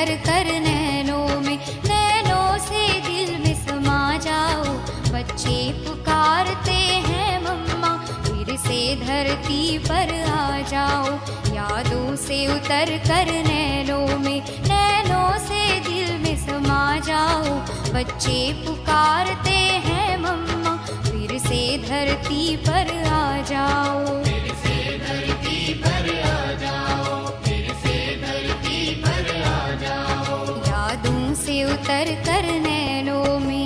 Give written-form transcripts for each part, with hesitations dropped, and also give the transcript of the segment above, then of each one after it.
उतर कर नैनों में, नैनों से दिल में समा जाओ। बच्चे पुकारते हैं मम्मा, फिर से धरती पर आ जाओ। यादों से उतर कर नैनों में, नैनों से दिल में समा जाओ। बच्चे पुकारते हैं मम्मा, फिर से धरती पर आ जाओ। फिर से धरती पर आ जाओ, फिर से धरती पर आ जाओ। यादों से उतर कर नैनों में।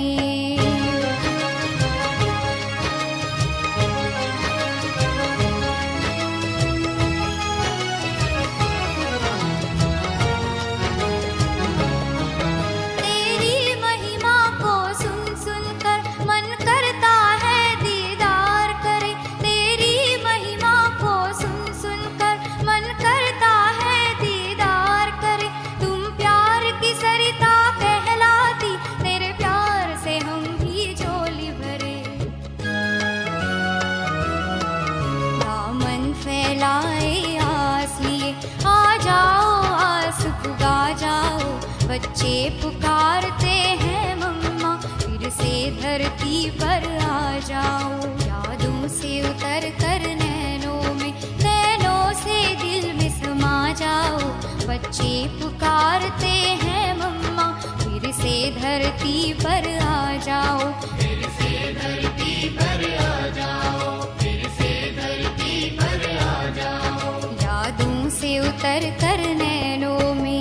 बच्चे पुकारते हैं मम्मा, फिर से धरती पर आ जाओ। यादों से उतर कर नैनों में, नैनों से दिल में समा जाओ। बच्चे पुकारते हैं मम्मा, फिर से धरती पर आ जाओ। फिर से धरती पर आ जाओ, फिर से धरती पर आ जाओ। यादों से उतर कर नैनों में।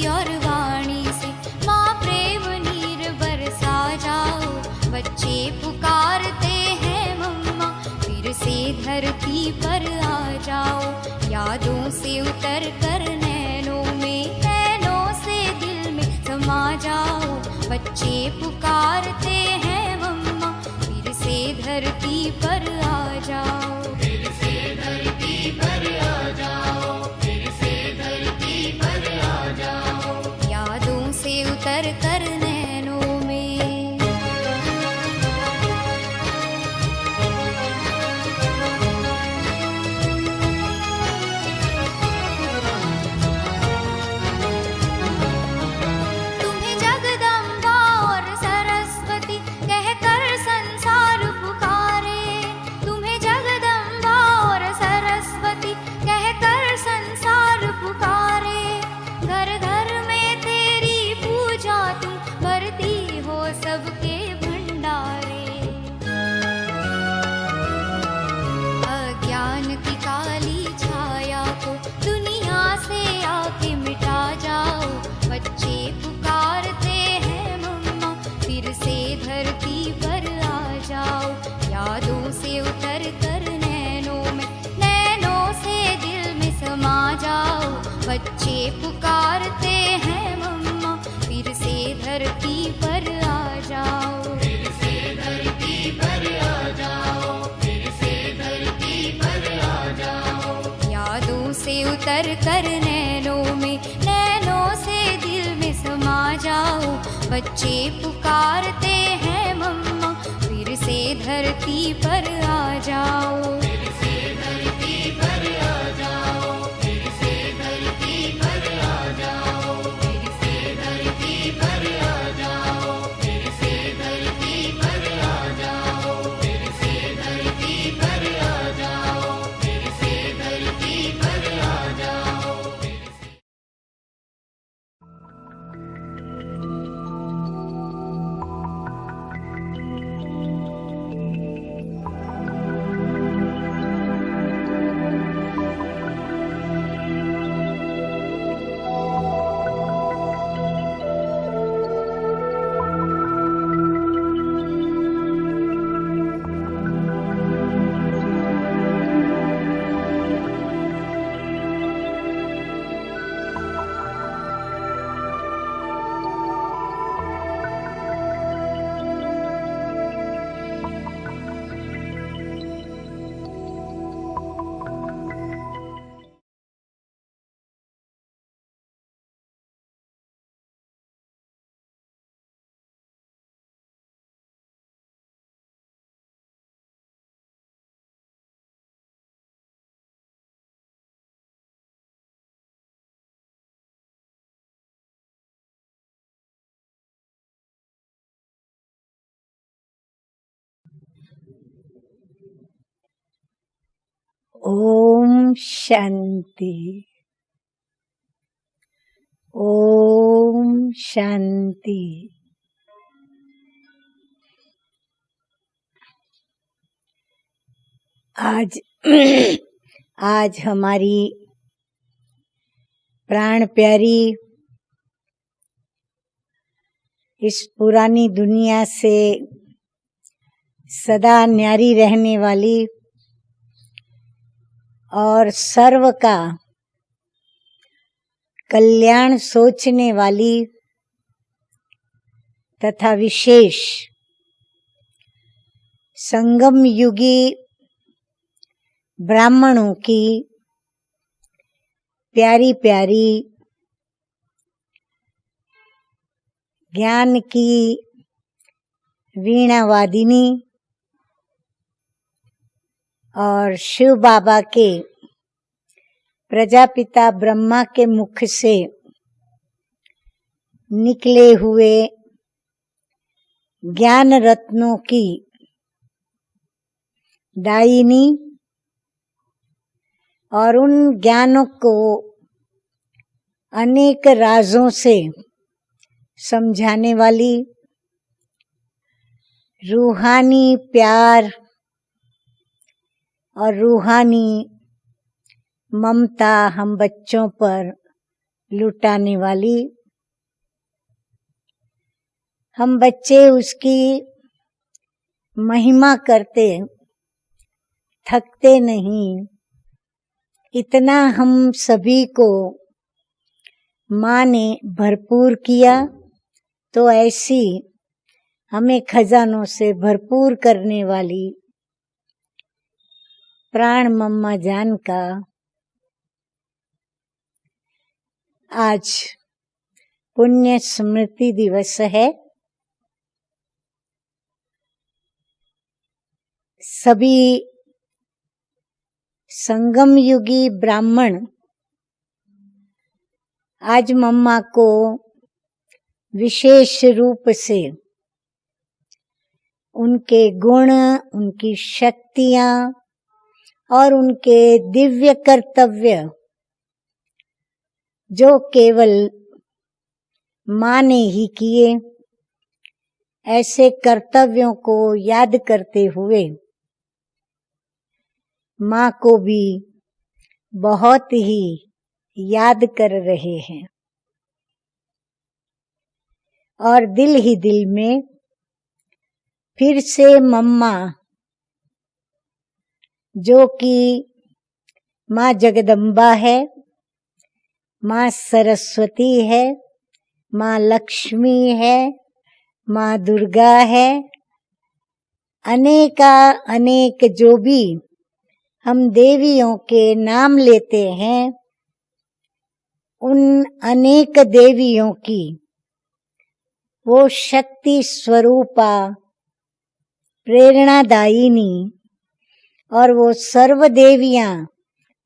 और वाणी से माँ प्रेम नीर बरसा जाओ। बच्चे पुकारते हैं मम्मा, फिर से धरती पर आ जाओ। यादों से उतर कर नैनों में, नैनों से दिल में समा जाओ। बच्चे पुकारते हैं मम्मा, फिर से धरती पर आ जाओ। फिर से धरती पर आ जाओ, फिर से धरती पर आ जाओ। यादों से उतर कर नैनों में। तुम्हें जगदम्बा और सरस्वती कहकर संसार पुकारे। तुम्हें जगदम्बा और सरस्वती कहकर संसार पुकारे। घर घर में तेरी पूजा तुम भरती हो सबके भंडारे। अज्ञान की काली छाया को दुनिया से आके मिटा जाओ। बच्चे पुकारते हैं मम्मा, फिर से धरती पर आ जाओ। यादों से उतर कर नैनों में, नैनों से दिल में समा जाओ। बच्चे पुकारते हैं मम्मा, फिर से धरती पर आ जाओ। फिर से धरती पर आ जाओ, फिर से धरती पर आ जाओ। यादों से उतर कर नैनों में, नैनों से दिल में समा जाओ। बच्चे पुकारते हैं मम्मा, फिर से धरती पर आ जाओ। फिर से धरती पर आ जाओ, फिर से धरती पर आ जाओ। फिर से धरती पर आ जाओ, फिर से धरती पर आ जाओ। फिर से धरती पर आ जाओ, फिर से धरती पर आ जाओ। ओम शांति। ओम शांति। आज हमारी प्राण प्यारी इस पुरानी दुनिया से सदा न्यारी रहने वाली और सर्व का कल्याण सोचने वाली तथा विशेष संगम युगी ब्राह्मणों की प्यारी प्यारी ज्ञान की वीणा वादिनी और शिव बाबा के प्रजापिता ब्रह्मा के मुख से निकले हुए ज्ञान रत्नों की दायिनी और उन ज्ञानों को अनेक राजों से समझाने वाली रूहानी प्यार और रूहानी ममता हम बच्चों पर लुटाने वाली, हम बच्चे उसकी महिमा करते थकते नहीं। इतना हम सभी को माँ ने भरपूर किया, तो ऐसी हमें खजानों से भरपूर करने वाली प्राण मम्मा जान का आज पुण्य स्मृति दिवस है। सभी संगम युगी ब्राह्मण आज मम्मा को विशेष रूप से उनके गुण, उनकी शक्तियां और उनके दिव्य कर्तव्य जो केवल माँ ने ही किए, ऐसे कर्तव्यों को याद करते हुए माँ को भी बहुत ही याद कर रहे हैं और दिल ही दिल में फिर से मम्मा जो कि माँ जगदम्बा है, माँ सरस्वती है, माँ लक्ष्मी है, माँ दुर्गा है, अनेक जो भी हम देवियों के नाम लेते हैं, उन अनेक देवियों की वो शक्ति स्वरूपा प्रेरणादायिनी और वो सर्व देवियां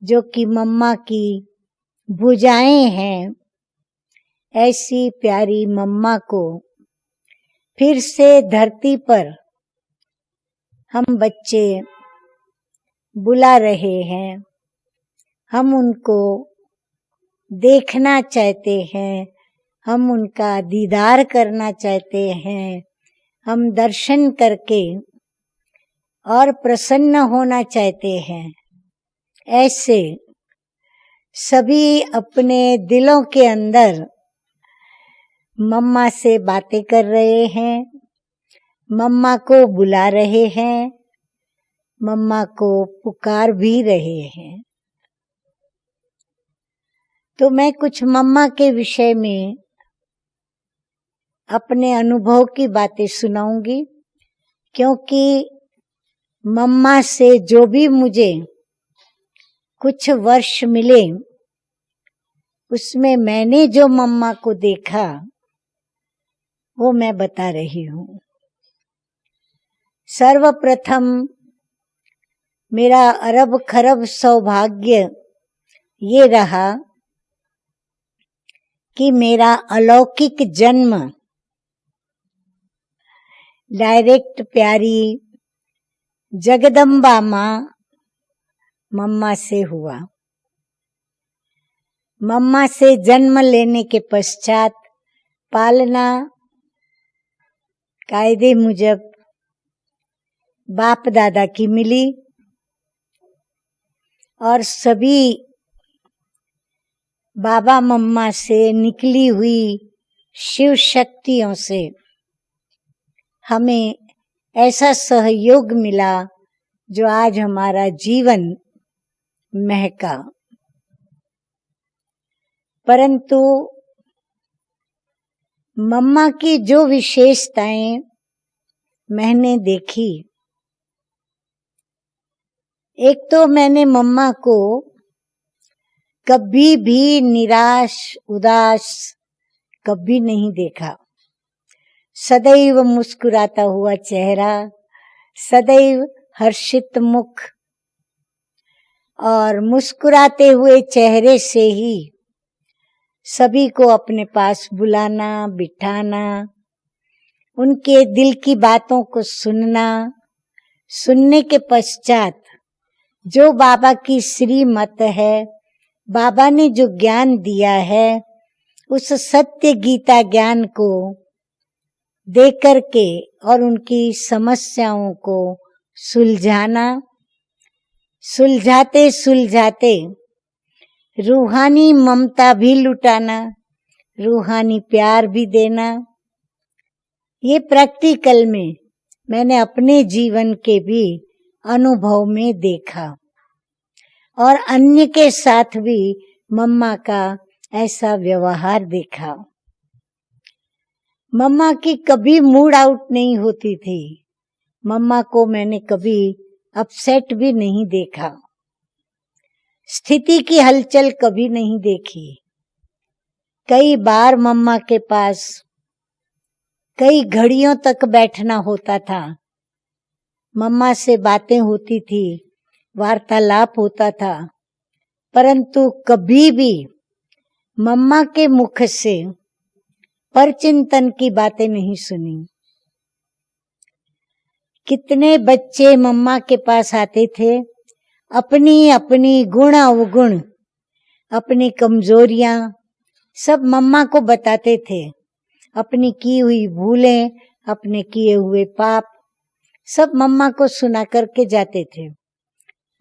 जो कि मम्मा की भुजाएं हैं, ऐसी प्यारी मम्मा को फिर से धरती पर हम बच्चे बुला रहे हैं। हम उनको देखना चाहते हैं, हम उनका दीदार करना चाहते हैं, हम दर्शन करके और प्रसन्न होना चाहते हैं। ऐसे सभी अपने दिलों के अंदर मम्मा से बातें कर रहे हैं, मम्मा को बुला रहे हैं, मम्मा को पुकार भी रहे हैं। तो मैं कुछ मम्मा के विषय में अपने अनुभव की बातें सुनाऊंगी, क्योंकि मम्मा से जो भी मुझे कुछ वर्ष मिले, उसमें मैंने जो मम्मा को देखा वो मैं बता रही हूँ। सर्वप्रथम मेरा अरब खरब सौभाग्य ये रहा कि मेरा अलौकिक जन्म डायरेक्ट प्यारी जगदम्बा माँ मम्मा से हुआ। मम्मा से जन्म लेने के पश्चात पालना कायदे मुजब बाप दादा की मिली और सभी बाबा मम्मा से निकली हुई शिव शक्तियों से हमें ऐसा सहयोग मिला जो आज हमारा जीवन महका। परंतु मम्मा की जो विशेषताएं मैंने देखी, एक तो मैंने मम्मा को कभी भी निराश उदास कभी नहीं देखा। सदैव मुस्कुराता हुआ चेहरा, सदैव हर्षित मुख, और मुस्कुराते हुए चेहरे से ही सभी को अपने पास बुलाना, बिठाना, उनके दिल की बातों को सुनना, सुनने के पश्चात जो बाबा की श्रीमत है, बाबा ने जो ज्ञान दिया है, उस सत्य गीता ज्ञान को दे करके और उनकी समस्याओं को सुलझाना, सुलझाते सुलझाते रूहानी ममता भी लुटाना, रूहानी प्यार भी देना। ये प्रैक्टिकल में मैंने अपने जीवन के भी अनुभव में देखा और अन्य के साथ भी मम्मा का ऐसा व्यवहार देखा। मम्मा की कभी मूड आउट नहीं होती थी। मम्मा को मैंने कभी अपसेट भी नहीं देखा। स्थिति की हलचल कभी नहीं देखी। कई बार मम्मा के पास कई घड़ियों तक बैठना होता था। मम्मा से बातें होती थी, वार्तालाप होता था, परंतु कभी भी मम्मा के मुख से परचिंतन की बातें नहीं सुनी। कितने बच्चे मम्मा के पास आते थे, अपनी अपनी गुण अवगुण, अपनी कमजोरियां सब मम्मा को बताते थे। अपनी की हुई भूलें, अपने किए हुए पाप सब मम्मा को सुना करके जाते थे।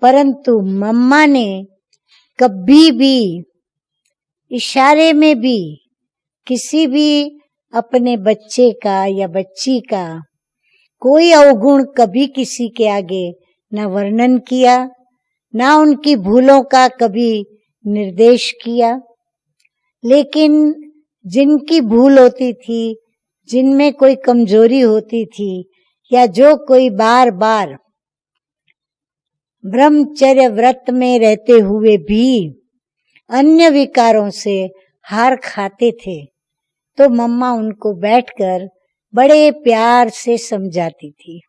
परंतु मम्मा ने कभी भी इशारे में भी किसी भी अपने बच्चे का या बच्ची का कोई अवगुण कभी किसी के आगे न वर्णन किया, ना उनकी भूलों का कभी निर्देश किया। लेकिन जिनकी भूल होती थी, जिनमें कोई कमजोरी होती थी, या जो कोई बार बार ब्रह्मचर्य व्रत में रहते हुए भी अन्य विकारों से हार खाते थे, तो मम्मा उनको बैठकर बड़े प्यार से समझाती थी।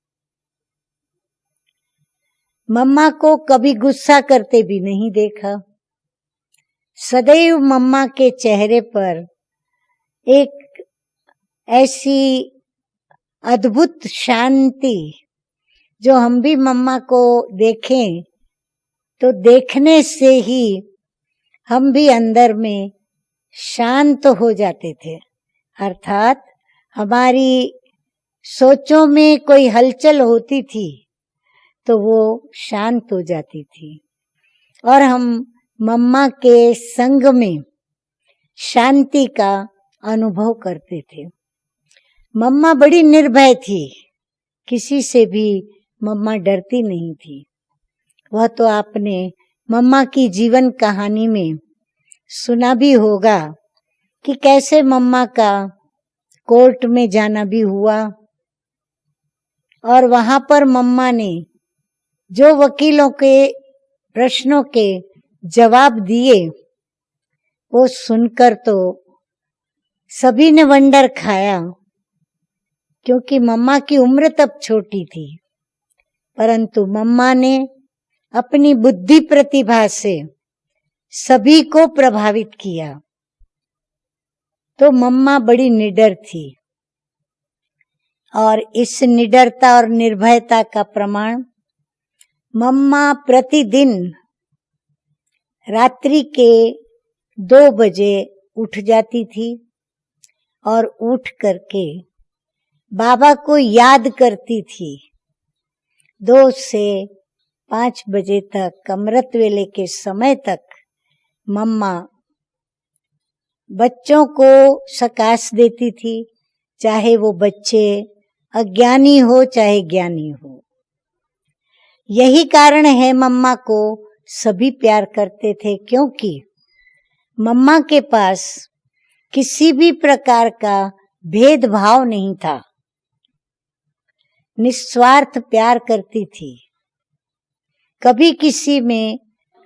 मम्मा को कभी गुस्सा करते भी नहीं देखा। सदैव मम्मा के चेहरे पर एक ऐसी अद्भुत शांति, जो हम भी मम्मा को देखें तो देखने से ही हम भी अंदर में शांत हो जाते थे। अर्थात हमारी सोचों में कोई हलचल होती थी तो वो शांत हो जाती थी और हम मम्मा के संग में शांति का अनुभव करते थे। मम्मा बड़ी निर्भय थी, किसी से भी मम्मा डरती नहीं थी। वह तो आपने मम्मा की जीवन कहानी में सुना भी होगा कि कैसे मम्मा का कोर्ट में जाना भी हुआ और वहां पर मम्मा ने जो वकीलों के प्रश्नों के जवाब दिए, वो सुनकर तो सभी ने वंडर खाया, क्योंकि मम्मा की उम्र तब छोटी थी, परंतु मम्मा ने अपनी बुद्धि प्रतिभा से सभी को प्रभावित किया। तो मम्मा बड़ी निडर थी और इस निडरता और निर्भयता का प्रमाण मम्मा प्रतिदिन रात्रि के 2 बजे उठ जाती थी और उठ करके बाबा को याद करती थी। 2 से 5 बजे तक, अमृत वेले के समय तक मम्मा बच्चों को सकाश देती थी, चाहे वो बच्चे अज्ञानी हो चाहे ज्ञानी हो। यही कारण है मम्मा को सभी प्यार करते थे, क्योंकि मम्मा के पास किसी भी प्रकार का भेदभाव नहीं था। निस्वार्थ प्यार करती थी। कभी किसी में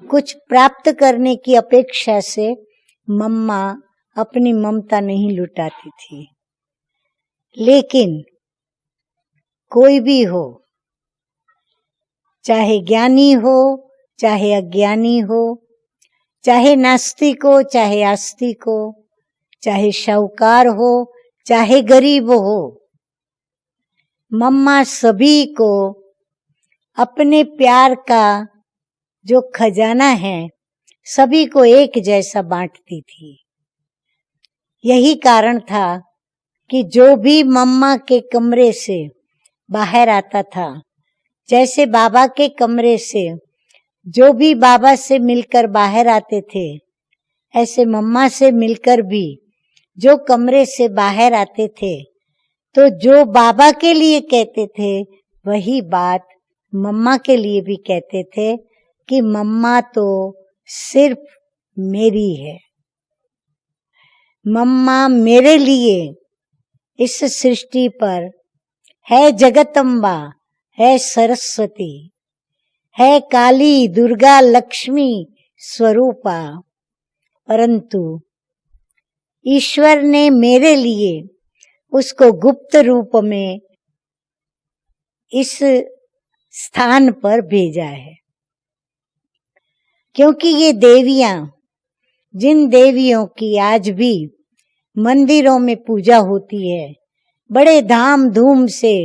कुछ प्राप्त करने की अपेक्षा से मम्मा अपनी ममता नहीं लुटाती थी। लेकिन कोई भी हो, चाहे ज्ञानी हो चाहे अज्ञानी हो, चाहे नास्तिक हो चाहे आस्तिक हो, चाहे शाहूकार हो चाहे गरीब हो, मम्मा सभी को अपने प्यार का जो खजाना है सभी को एक जैसा बांटती थी। यही कारण था कि जो भी मम्मा के कमरे से बाहर आता था, जैसे बाबा के कमरे से जो भी बाबा से मिलकर बाहर आते थे, ऐसे मम्मा से मिलकर भी जो कमरे से बाहर आते थे, तो जो बाबा के लिए कहते थे वही बात मम्मा के लिए भी कहते थे कि मम्मा तो सिर्फ मेरी है। मम्मा मेरे लिए इस सृष्टि पर है जगदम्बा, है सरस्वती, है काली, दुर्गा, लक्ष्मी स्वरूपा, परंतु ईश्वर ने मेरे लिए उसको गुप्त रूप में इस स्थान पर भेजा है। क्योंकि ये देवियां, जिन देवियों की आज भी मंदिरों में पूजा होती है, बड़े धाम धूम से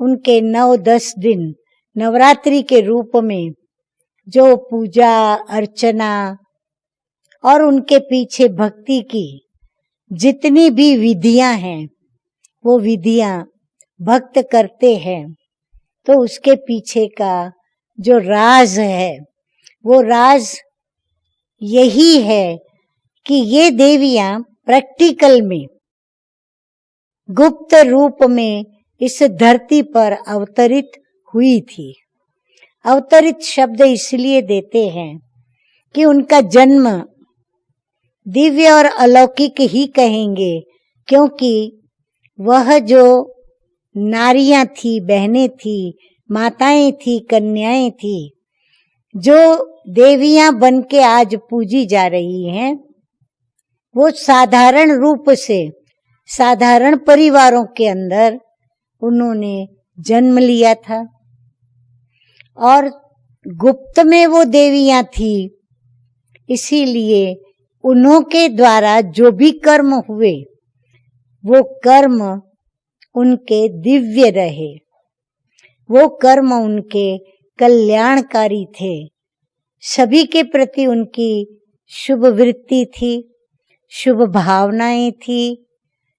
उनके 9-10 दिन नवरात्रि के रूप में जो पूजा अर्चना और उनके पीछे भक्ति की जितनी भी विधियां हैं, वो विधियां भक्त करते हैं, तो उसके पीछे का जो राज है, वो राज यही है कि ये देवियां प्रैक्टिकल में गुप्त रूप में इस धरती पर अवतरित हुई थी। अवतरित शब्द इसलिए देते हैं कि उनका जन्म दिव्य और अलौकिक ही कहेंगे, क्योंकि वह जो नारियां थी, बहनें थी, माताएं थी, कन्याएं थी, जो देवियां बन के आज पूजी जा रही हैं, वो साधारण रूप से साधारण परिवारों के अंदर उन्होंने जन्म लिया था और गुप्त में वो देवियां थी। इसीलिए उन्हों के द्वारा जो भी कर्म हुए वो कर्म उनके दिव्य रहे, वो कर्म उनके कल्याणकारी थे। सभी के प्रति उनकी शुभ वृत्ति थी, शुभ भावनाएं थी,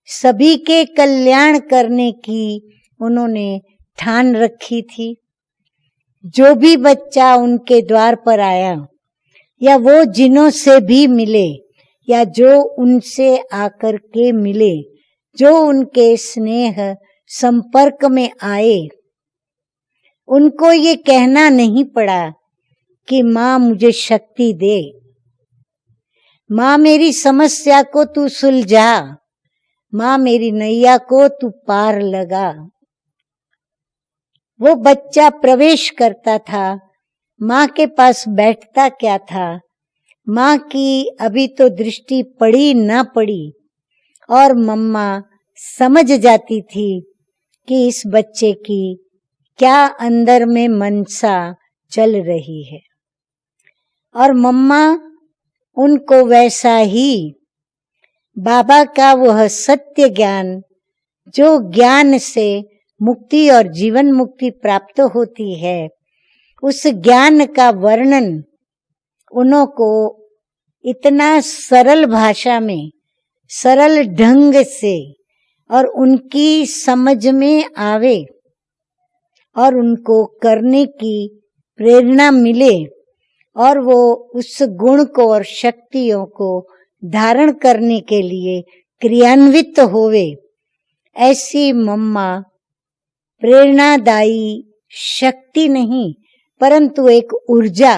सभी के कल्याण करने की उन्होंने ठान रखी थी। जो भी बच्चा उनके द्वार पर आया या वो जिन्हों से भी मिले या जो उनसे आकर के मिले, जो उनके स्नेह संपर्क में आए, उनको ये कहना नहीं पड़ा कि माँ मुझे शक्ति दे, माँ मेरी समस्या को तू सुलझा, माँ मेरी नैया को तू पार लगा। वो बच्चा प्रवेश करता था, माँ के पास बैठता क्या था, माँ की अभी तो दृष्टि पड़ी ना पड़ी और मम्मा समझ जाती थी कि इस बच्चे की क्या अंदर में मनसा चल रही है, और मम्मा उनको वैसा ही बाबा का वह सत्य ज्ञान, जो ज्ञान से मुक्ति और जीवन मुक्ति प्राप्त होती है, उस ज्ञान का वर्णन उन्हों को इतना सरल भाषा में, सरल ढंग से और उनकी समझ में आवे और उनको करने की प्रेरणा मिले और वो उस गुण को और शक्तियों को धारण करने के लिए क्रियान्वित होवे, ऐसी मम्मा प्रेरणादायी शक्ति नहीं परंतु एक ऊर्जा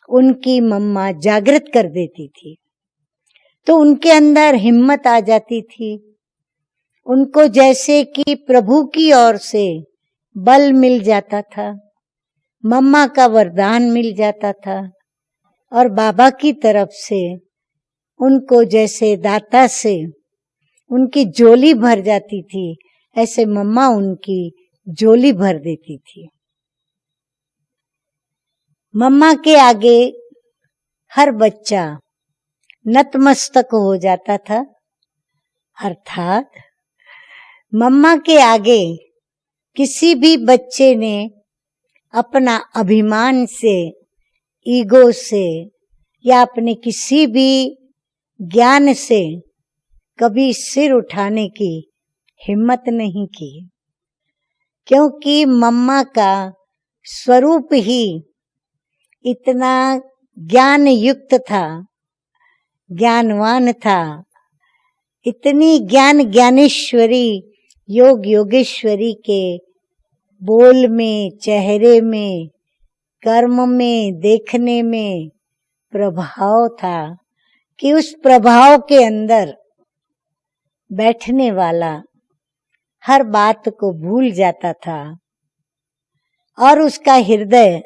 उनकी मम्मा जागृत कर देती थी। तो उनके अंदर हिम्मत आ जाती थी, उनको जैसे कि प्रभु की ओर से बल मिल जाता था, मम्मा का वरदान मिल जाता था और बाबा की तरफ से उनको जैसे दाता से उनकी झोली भर जाती थी, ऐसे मम्मा उनकी झोली भर देती थी। मम्मा के आगे हर बच्चा नतमस्तक हो जाता था, अर्थात मम्मा के आगे किसी भी बच्चे ने अपना अभिमान से, ईगो से या अपने किसी भी ज्ञान से कभी सिर उठाने की हिम्मत नहीं की, क्योंकि मम्मा का स्वरूप ही इतना ज्ञान युक्त था, ज्ञानवान था, इतनी ज्ञानेश्वरी, योग योगेश्वरी के बोल में, चेहरे में, कर्म में, देखने में प्रभाव था कि उस प्रभाव के अंदर बैठने वाला हर बात को भूल जाता था और उसका हृदय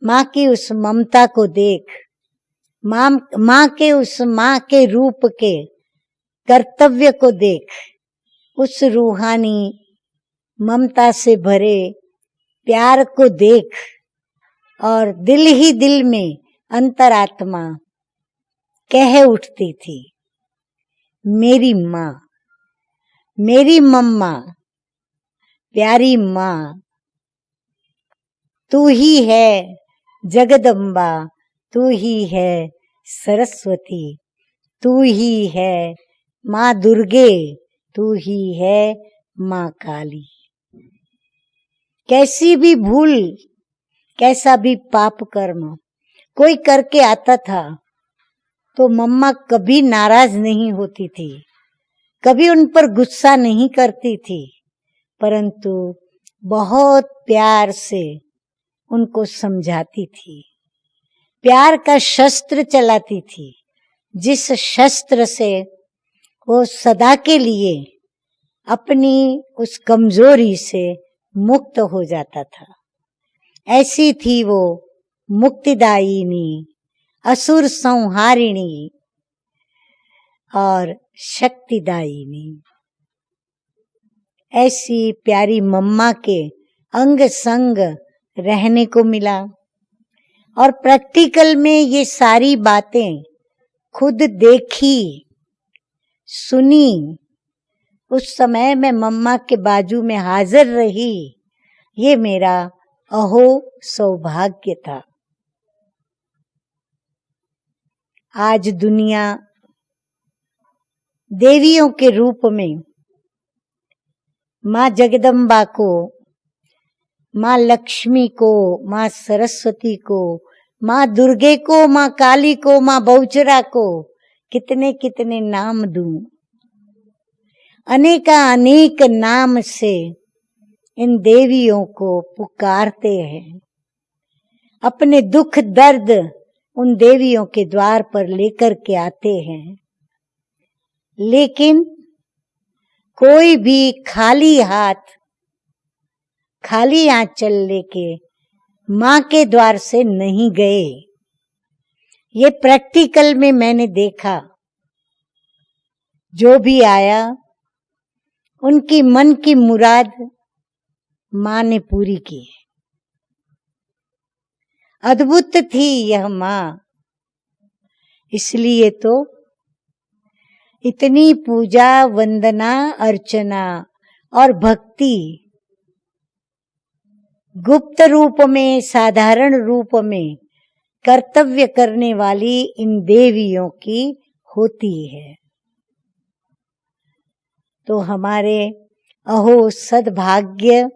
माँ की उस ममता को देख, माँ के उस माँ के रूप के कर्तव्य को देख, उस रूहानी ममता से भरे प्यार को देख और दिल ही दिल में अंतरात्मा कह उठती थी, मेरी माँ, मेरी मम्मा, प्यारी माँ, तू ही है जगदम्बा, तू ही है सरस्वती, तू ही है माँ दुर्गे, तू ही है माँ काली। कैसी भी भूल, कैसा भी पाप कर्म कोई करके आता था तो मम्मा कभी नाराज नहीं होती थी, कभी उन पर गुस्सा नहीं करती थी, परंतु बहुत प्यार से उनको समझाती थी, प्यार का शस्त्र चलाती थी, जिस शस्त्र से वो सदा के लिए अपनी उस कमजोरी से मुक्त हो जाता था। ऐसी थी वो मुक्तिदायिनी, असुर संहारिणी और शक्तिदायिनी। ऐसी प्यारी मम्मा के अंग संग रहने को मिला और प्रैक्टिकल में ये सारी बातें खुद देखी, सुनी। उस समय मैं मम्मा के बाजू में हाजिर रही, ये मेरा अहो सौभाग्य था। आज दुनिया देवियों के रूप में माँ जगदम्बा को, माँ लक्ष्मी को, माँ सरस्वती को, माँ दुर्गे को, माँ काली को, माँ बहुचरा को कितने कितने नाम दूं। अनेक नाम से इन देवियों को पुकारते हैं, अपने दुख दर्द उन देवियों के द्वार पर लेकर के आते हैं, लेकिन कोई भी खाली हाथ, खाली आंचल लेके माँ के द्वार से नहीं गए। ये प्रैक्टिकल में मैंने देखा, जो भी आया उनकी मन की मुराद माँ ने पूरी की। अद्भुत थी यह माँ, इसलिए तो इतनी पूजा, वंदना, अर्चना और भक्ति गुप्त रूप में, साधारण रूप में कर्तव्य करने वाली इन देवियों की होती है। तो हमारे अहो सद्भाग्य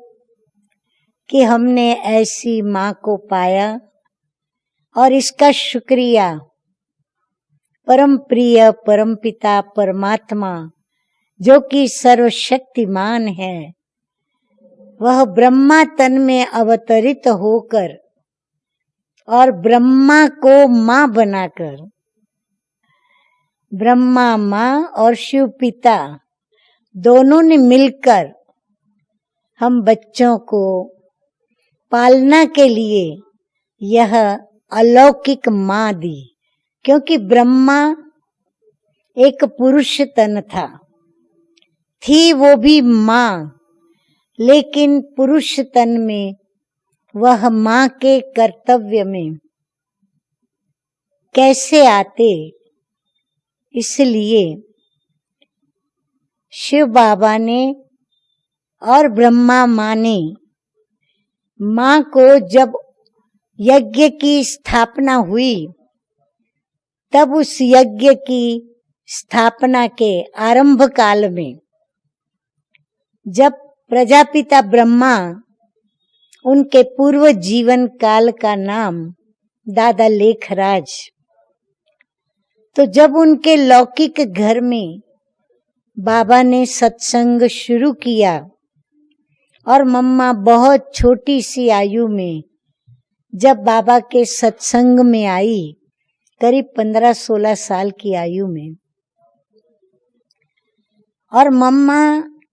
कि हमने ऐसी माँ को पाया और इसका शुक्रिया परम प्रिय परमपिता परमात्मा जो कि सर्वशक्तिमान है, वह ब्रह्मा तन में अवतरित होकर और ब्रह्मा को माँ बनाकर, ब्रह्मा माँ और शिव पिता दोनों ने मिलकर हम बच्चों को पालना के लिए यह अलौकिक माँ दी। क्योंकि ब्रह्मा एक पुरुष तन था, थी वो भी माँ, लेकिन पुरुष तन में वह माँ के कर्तव्य में कैसे आते, इसलिए शिव बाबा ने और ब्रह्मा माँ ने माँ को जब यज्ञ की स्थापना हुई, तब उस यज्ञ की स्थापना के आरंभ काल में जब प्रजापिता ब्रह्मा, उनके पूर्व जीवन काल का नाम दादा लेखराज, तो जब उनके लौकिक घर में बाबा ने सत्संग शुरू किया और मम्मा बहुत छोटी सी आयु में जब बाबा के सत्संग में आई, करीब 15-16 साल की आयु में, और मम्मा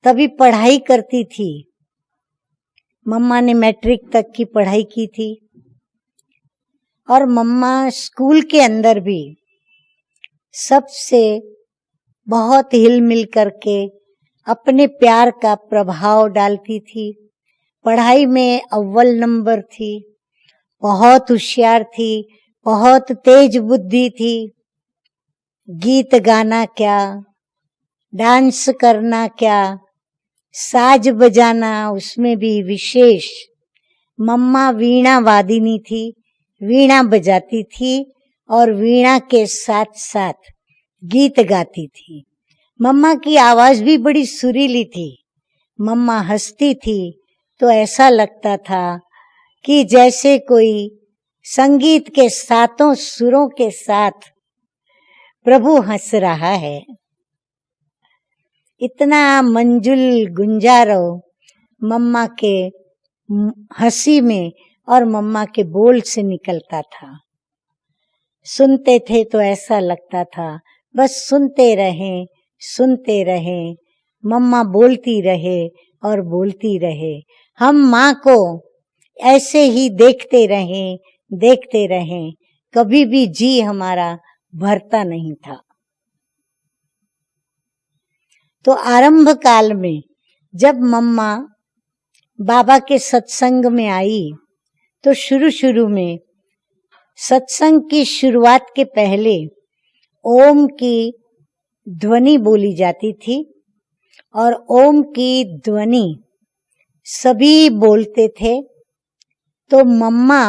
तभी पढ़ाई करती थी। मम्मा ने मैट्रिक तक की पढ़ाई की थी और मम्मा स्कूल के अंदर भी सबसे बहुत हिल मिल करके अपने प्यार का प्रभाव डालती थी। पढ़ाई में अव्वल नंबर थी, बहुत होशियार थी, बहुत तेज बुद्धि थी। गीत गाना क्या, डांस करना क्या, साज बजाना उसमें भी विशेष। मम्मा वीणा वादिनी थी, वीणा बजाती थी और वीणा के साथ साथ गीत गाती थी। मम्मा की आवाज भी बड़ी सुरीली थी। मम्मा हंसती थी तो ऐसा लगता था कि जैसे कोई संगीत के सातों सुरों के साथ प्रभु हंस रहा है। इतना मंजुल गुंजारो मम्मा के हंसी में और मम्मा के बोल से निकलता था। सुनते थे तो ऐसा लगता था बस सुनते रहें, सुनते रहें। मम्मा बोलती रहे और बोलती रहे, हम माँ को ऐसे ही देखते रहें, देखते रहें। कभी भी जी हमारा भरता नहीं था। तो आरंभ काल में जब मम्मा बाबा के सत्संग में आई, तो शुरू में सत्संग की शुरुआत के पहले ओम की ध्वनि बोली जाती थी और ओम की ध्वनि सभी बोलते थे। तो मम्मा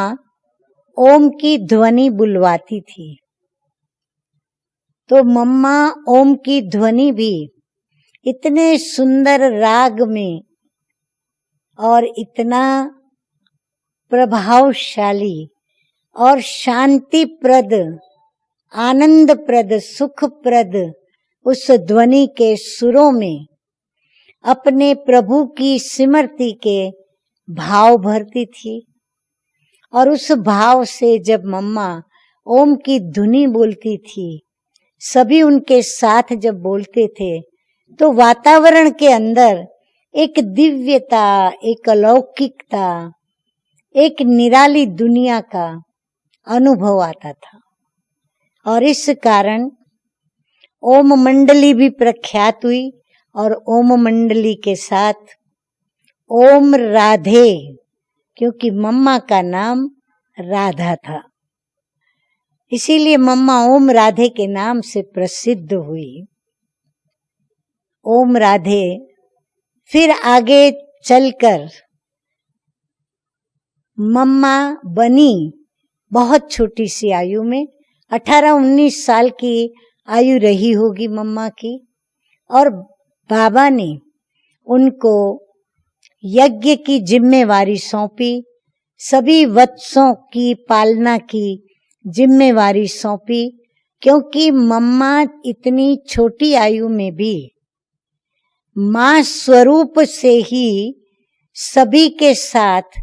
ओम की ध्वनि बुलवाती थी। तो मम्मा ओम की ध्वनि भी इतने सुंदर राग में और इतना प्रभावशाली और शांतिप्रद, आनंदप्रद, सुखप्रद उस ध्वनि के सुरों में अपने प्रभु की स्मृति के भाव भरती थी। और उस भाव से जब मम्मा ओम की धुनी बोलती थी, सभी उनके साथ जब बोलते थे, तो वातावरण के अंदर एक दिव्यता, एक अलौकिकता, एक निराली दुनिया का अनुभव आता था। और इस कारण ओम मंडली भी प्रख्यात हुई और ओम मंडली के साथ ओम राधे, क्योंकि मम्मा का नाम राधा था, इसीलिए मम्मा ओम राधे के नाम से प्रसिद्ध हुई। ओम राधे फिर आगे चलकर मम्मा बनी बहुत छोटी सी आयु में 18-19 साल की आयु रही होगी मम्मा की, और बाबा ने उनको यज्ञ की जिम्मेवारी सौंपी, सभी वत्सों की पालना की जिम्मेवारी सौंपी, क्योंकि मम्मा इतनी छोटी आयु में भी मां स्वरूप से ही सभी के साथ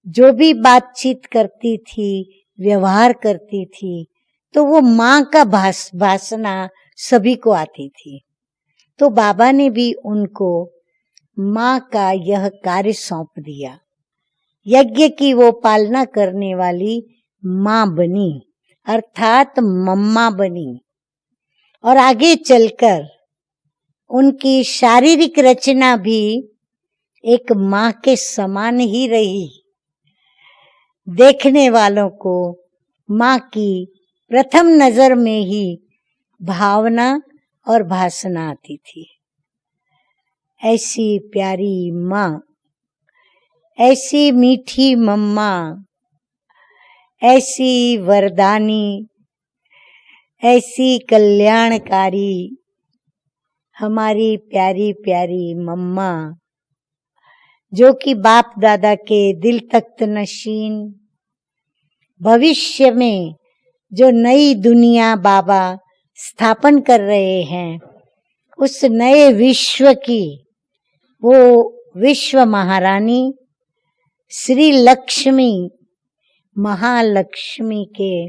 जो भी बातचीत करती थी, व्यवहार करती थी, तो वो मां का भासना सभी को आती थी। तो बाबा ने भी उनको मां का यह कार्य सौंप दिया। यज्ञ की वो पालना करने वाली मां बनी, अर्थात मम्मा बनी, और आगे चलकर उनकी शारीरिक रचना भी एक मां के समान ही रही। देखने वालों को मां की प्रथम नजर में ही भावना और भासना आती थी। ऐसी प्यारी मां, ऐसी मीठी मम्मा, ऐसी वरदानी, ऐसी कल्याणकारी हमारी प्यारी प्यारी मम्मा, जो कि बाप दादा के दिल तख्त नशीन, भविष्य में जो नई दुनिया बाबा स्थापन कर रहे हैं, उस नए विश्व की वो विश्व महारानी श्री लक्ष्मी, महालक्ष्मी के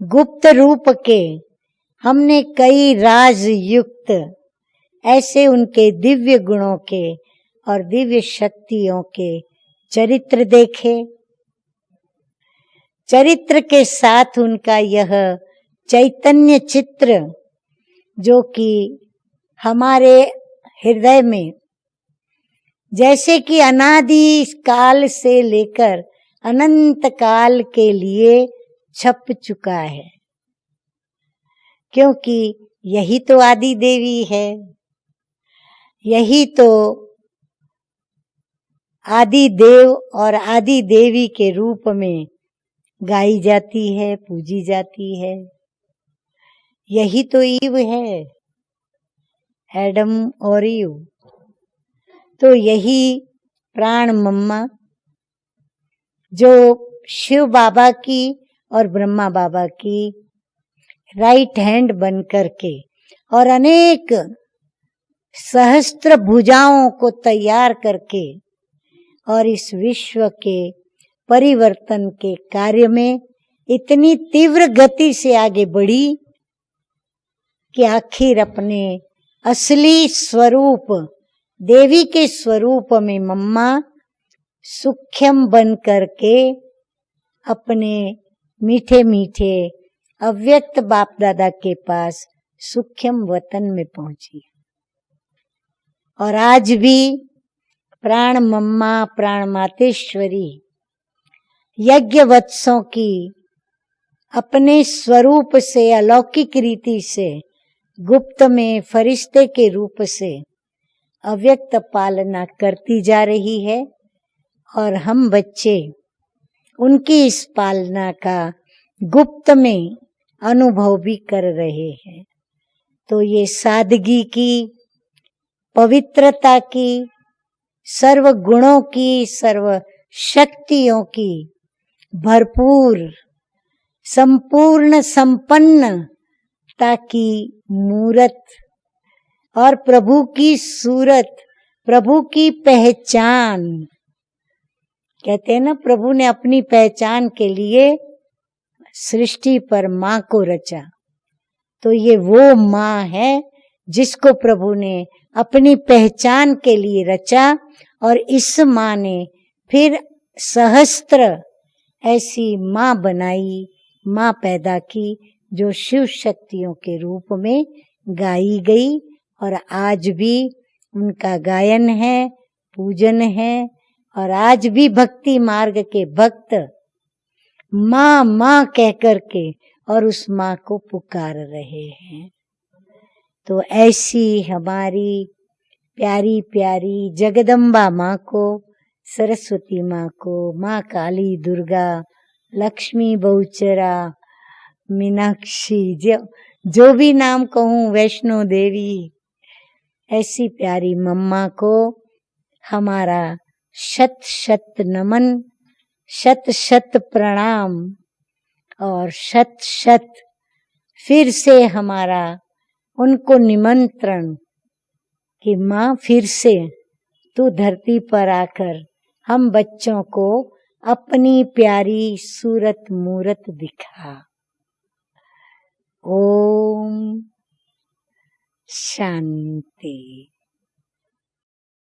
गुप्त रूप के हमने कई राज युक्त ऐसे उनके दिव्य गुणों के और दिव्य शक्तियों के चरित्र देखे। चरित्र के साथ उनका यह चैतन्य चित्र, जो कि हमारे हृदय में जैसे कि अनादि काल से लेकर अनंत काल के लिए छप चुका है, क्योंकि यही तो आदि देवी है, यही तो आदि देव और आदि देवी के रूप में गाई जाती है, पूजी जाती है। यही तो ईव है, एडम और ईव। तो यही प्राण मम्मा, जो शिव बाबा की और ब्रह्मा बाबा की राइट हैंड बन करके और अनेक सहस्त्र भुजाओं को तैयार करके और इस विश्व के परिवर्तन के कार्य में इतनी तीव्र गति से आगे बढ़ी कि आखिर अपने असली स्वरूप, देवी के स्वरूप में मम्मा सूक्ष्म बन करके अपने मीठे मीठे अव्यक्त बाप दादा के पास सूक्ष्म वतन में पहुंची। और आज भी प्राण मम्मा, प्राण मातेश्वरी यज्ञ वत्सों की अपने स्वरूप से, अलौकिक रीति से, गुप्त में फरिश्ते के रूप से अव्यक्त पालना करती जा रही है, और हम बच्चे उनकी इस पालना का गुप्त में अनुभव भी कर रहे हैं। तो ये सादगी की, पवित्रता की, सर्व गुणों की, सर्व शक्तियों की भरपूर संपूर्ण संपन्नता की मूरत और प्रभु की सूरत, प्रभु की पहचान। कहते हैं ना, प्रभु ने अपनी पहचान के लिए सृष्टि पर माँ को रचा। तो ये वो माँ है जिसको प्रभु ने अपनी पहचान के लिए रचा, और इस माँ ने फिर सहस्त्र ऐसी माँ बनाई, माँ पैदा की, जो शिव शक्तियों के रूप में गाई गई, और आज भी उनका गायन है, पूजन है, और आज भी भक्ति मार्ग के भक्त माँ माँ कह करके और उस माँ को पुकार रहे हैं। तो ऐसी हमारी प्यारी प्यारी जगदम्बा माँ को, सरस्वती माँ को, माँ काली, दुर्गा, लक्ष्मी बहुचरा, मीनाक्षी, जो भी नाम कहूँ, वैष्णो देवी, ऐसी प्यारी मम्मा को हमारा शत शत नमन, शत शत प्रणाम और शत शत फिर से हमारा उनको निमंत्रण कि माँ फिर से तू धरती पर आकर हम बच्चों को अपनी प्यारी सूरत मूरत दिखा। ओम शांति।